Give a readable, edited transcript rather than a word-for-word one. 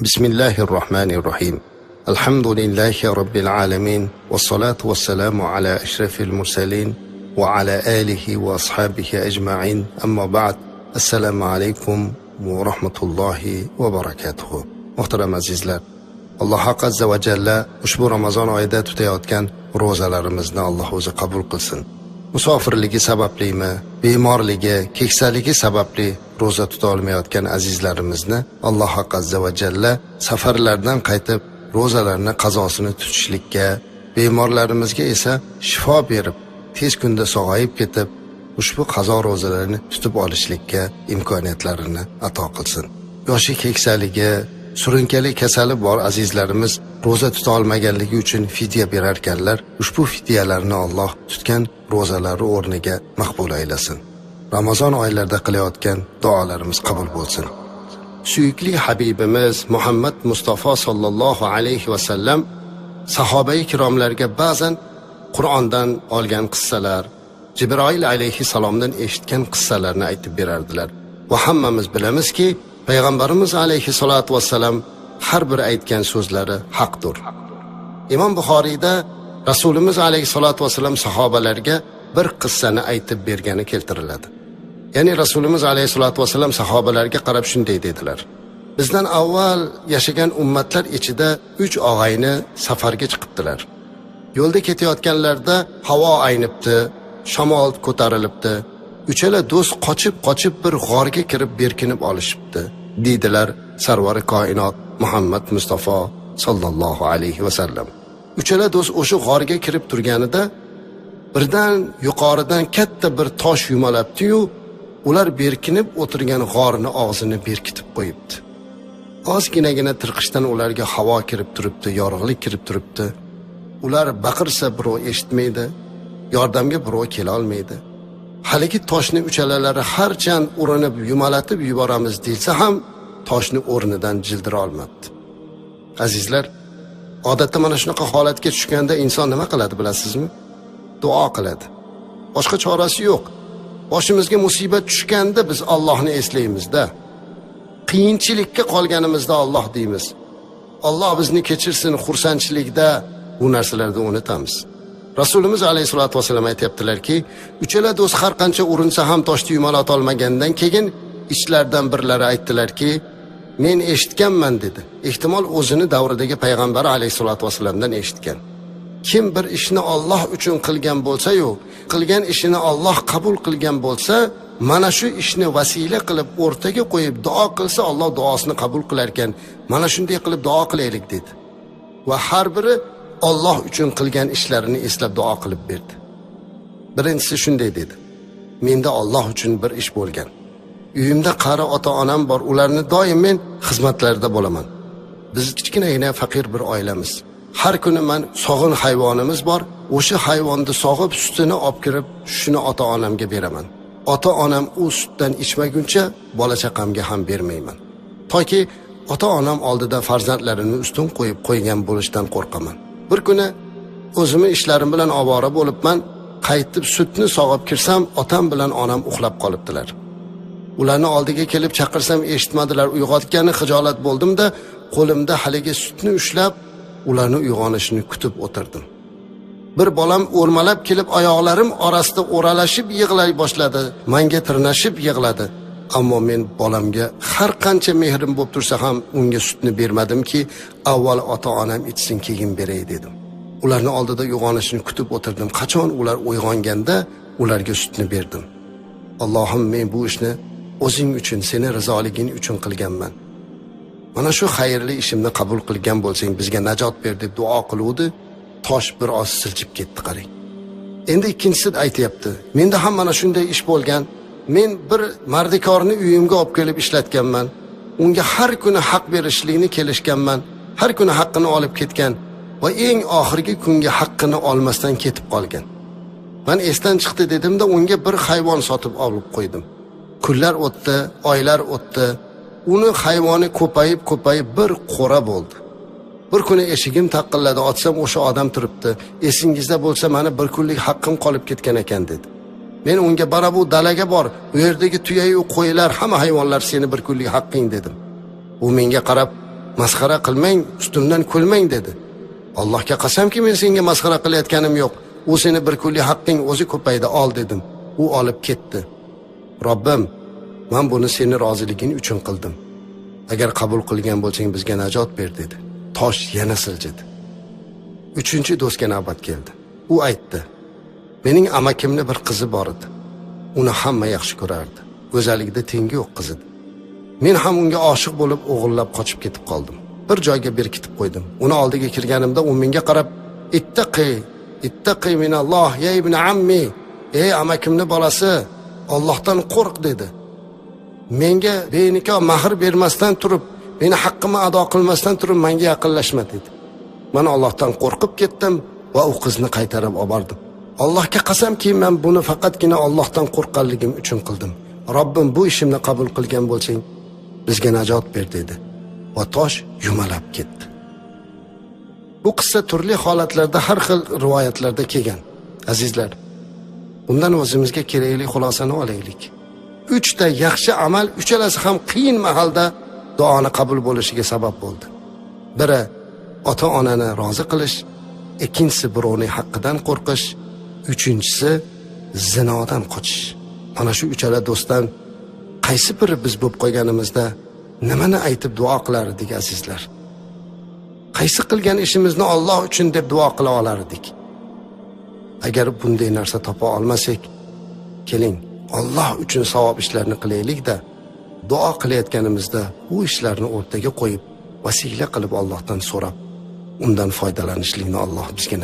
بسم الله الرحمن الرحيم. الحمد لله رب العالمين، والصلاة والسلام على أشرف المرسلين وعلى آله وأصحابه أجمعين. أما بعد، السلام عليكم ورحمة الله وبركاته. محترم azizlar, Alloh haq azza va jalla ushbu Ramazon oyida tutayotgan ro'zalarimizni Alloh o'zi qabul qilsin. Musofirligi sabablimi, bemorligi, keksaligi sababli ro'za tuta olmayotgan azizlarimizni Alloh haq azza va jalla safarlardan qaytib ro'zalarni qazosini tutishlikka, bemorlarimizga esa shifo berib, tez kunda sog'ayib ketib, ushbu qazo ro'zalarini tutib olishlikka imkoniyatlarini ato qilsin. Yoshi keksaligi, surunkali kasali bor azizlarimiz ro'za tuta olmaganligi uchun fidya berarkanlar, ushbu fidyalarni Alloh tutgan ro'zalari o'rniga maqbul aylasin. Ramazon oylarida qilayotgan duolarimiz qabul bo'lsin. Suyukli Habibimiz Muhammad Mustafa sallallohu alayhi va sallam sahobai kiromlarga ba'zan Qur'ondan olgan qissalar, Jibroil alayhi salomdan eshitgan qissalarni aytib berardilar. Va hammamiz bilamizki, Payg'ambarimiz alayhi salatu vassalam har bir aytgan so'zlari haqdir. Imom Buxoriyda Rasulimiz alayhi salatu vassalam sahobalarga bir qissani aytib bergani keltiriladi. Ya'ni Rasulimiz alayhi salatu vassalam sahobalarga qarab shunday dedilar: bizdan avval yashagan ummatlar ichida 3 og'ayni safarga chiqibdilar. Yo'lda ketayotganlarda havo aynibdi, shamol ko'tarilibdi. Uchala do'st qochib bir g'orga kirib berkinib olishibdi, deydilar sarvari koinot Muhammad Mustafa sallallohu alayhi va sallam. Uchala do'st o'sha g'orga kirib turganida birdan yuqoridan katta bir tosh yumalabdi-yu, ular berkinib o'tirgan g'orni og'zini berkitib qo'yibdi. Ozginagina tirqishdan ularga havo kirib turibdi, yorug'lik kirib turibdi. Ular baqirsa birov eshitmaydi, yordamga birov kela olmaydi. Haligi toshni uchalalari harchand urinib yumalatib yuboramiz deyilsa ham toshni o'rnidan jildira olmadi. Azizlar, odatda mana shunaqa holatga tushganda inson nima qiladi bilasizmi? Duo qiladi. Boshqa chorasi yo'q. Boshimizga musibat tushganda biz Allohni eslaymiz-da. Qiyinchilikka qolganimizda Alloh deymiz. Alloh bizni kechirsin, xursandchilikda bu narsalarni unutamiz. Rasulimiz alayhisolatu vasallam aytibdilarki, uchala do'st har qancha urinsa ham toshni yumalata olmagandan keyin ichlaridan birlari aytdilarki, men eshitganman dedi. Ehtimol o'zini davridagi payg'ambar alayhisolatu vasallamdan eshitgan. Kim bir ishni Alloh uchun qilgan bo'lsa-yu, qilgan ishini Alloh qabul qilgan bo'lsa, mana shu ishni vasila qilib o'rtaga qo'yib duo qilsa, Alloh duosini qabul qilar ekan. Mana shunday qilib duo qilaylik dedi. Va har biri Alloh uchun qilgan ishlarini eslab duo qilib berdi. Birinchisi shunday dedi: menda Alloh uchun bir ish bo'lgan. Uyimda qari ota-onam bor, ularni doim men xizmatlarida bo'laman. Biz kichkinagina faqir bir oilamiz. Har kuni men sog'in hayvonimiz bor, o'sha hayvonni sog'ib sutini olib kirib, shuni ota-onamga beraman. Ota-onam u sutdan ichmaguncha bola chaqamga ham bermayman. Toki ota-onam oldida farzandlarini ustun qo'yib qo'ygan bo'lishdan qo'rqaman. Bir kuni o'zimni ishlarim bilan ovora bo'libman, qaytib sutni sog'ib kirsam, otam bilan onam uxlab qolibdilar. Ularni oldiga kelib chaqirsam eshitmadilar. Uyg'otgani xijolat bo'ldim-da, qo'limda haligi sutni ushlab, ularni uyg'onishini kutib o'tirdim. Bir bolam o'rmalab kelib oyoqlarim orasida o'ralashib yig'lay boshladi. Menga tirnashib yig'ladi. Ammo men bolamga har qancha mehrim bo'lib tursa ham unga sutni bermadimki, avval ota-onam ichsin, keyin beray dedim. Ularni oldida uyg'onishini kutib o'tirdim. Qachon ular uyg'onganda ularga sutni berdim. Allohim, men bu ishni o'zing uchun, seni rizoliging uchun qilganman. Mana shu xayrli ishimni qabul qilgan bo'lsang, bizga najot ber deb duo qiluvdi. Tosh bir oz silchib ketdi, qarang. Endi ikkinchisi aytayapti: menda ham mana shunday ish bo'lgan. Men bir mardikorni uyimga olib kelib ishlatganman. Unga har kuni haq berishlikni kelishganman. Har kuni haqqini olib ketgan va eng oxirgi kunga haqqini olmasdan ketib qolgan. Men esdan chiqdi dedimda, unga bir hayvon sotib olib qo'ydim. Kunlar o'tdi, oylar o'tdi. Uni hayvoni ko'payib bir qo'ra bo'ldi. Bir kuni eshigim taqilladi, ochsam o'sha odam turibdi. Esingizda bo'lsa, meni bir kunlik haqqim qolib ketgan ekan dedi. Men unga bara bu dalaga bor, u yerdagi tuyayu qo'ylar, hamma hayvonlar seni bir kunlik haqqing dedim. U menga qarab, masxara qilmang, ustimdan kulmang dedi. Allohga qasamki, men senga masxara qilayotganim yo'q. U seni bir kunlik haqqing o'zi ko'paydi, ol dedim. U olib ketdi. Robbim, men buni seni roziliging uchun qildim. Agar qabul qilgan bo'lsang bizga najot ber dedi. Tosh yana siljidi. Uchinchi do'stga navbat keldi. U aytdi: mening amakimni bir qizi bor edi. Uni hamma yaxshi ko'rardi. Go'zallikda tengi yo'q qiz edi. Men ham unga oshiq bo'lib o'g'irlab qochib ketib qoldim. Bir joyga berkitib qo'ydim. Uni oldiga kirganimda u menga qarab, ittaqi minalloh ya ibn ammi, ey amakimni bolasi, Allohdan qo'rq dedi. Menga benikoh mahr bermasdan turib, meni haqqimni ado qilmasdan turib menga yaqinlashma dedi. Men Allohdan qo'rqib ketdim va u qizni qaytarib oldim. Allohga qasamki, men buni faqatgina Allohdan qo'rqqanligim uchun qildim. Robbim, bu ishimni qabul qilgan bo'lsang, bizga najot ber dedi. Va tosh yumalab ketdi. Bu qissa turli holatlarda, har xil rivoyatlarda kelgan. Azizlar, bundan o'zimizga kerakli xulosani olaylik. 3 ta yaxshi amal, uchalasi ham qiyin mahalda duoni qabul bo'lishiga sabab bo'ldi. Biri ota-onani rozi qilish, ikkinchisi birovning haqqidan qo'rqish, uchinchisi zinodan qochish. Mana shu uchala do'stdan qaysi biri biz bo'lib qolganimizda nimani aytib duo qilar edik azizlar? Qaysi qilgan ishimizni Alloh uchun deb duo qila olar edik? Agar bunday narsa topa olmasak, keling, Alloh uchun savob ishlarni qilaylik-da, duo qilayotganimizda u ishlarni o'rtaga qo'yib, vasila qilib Allohdan so'rab, undan foydalanishlikni Alloh bizga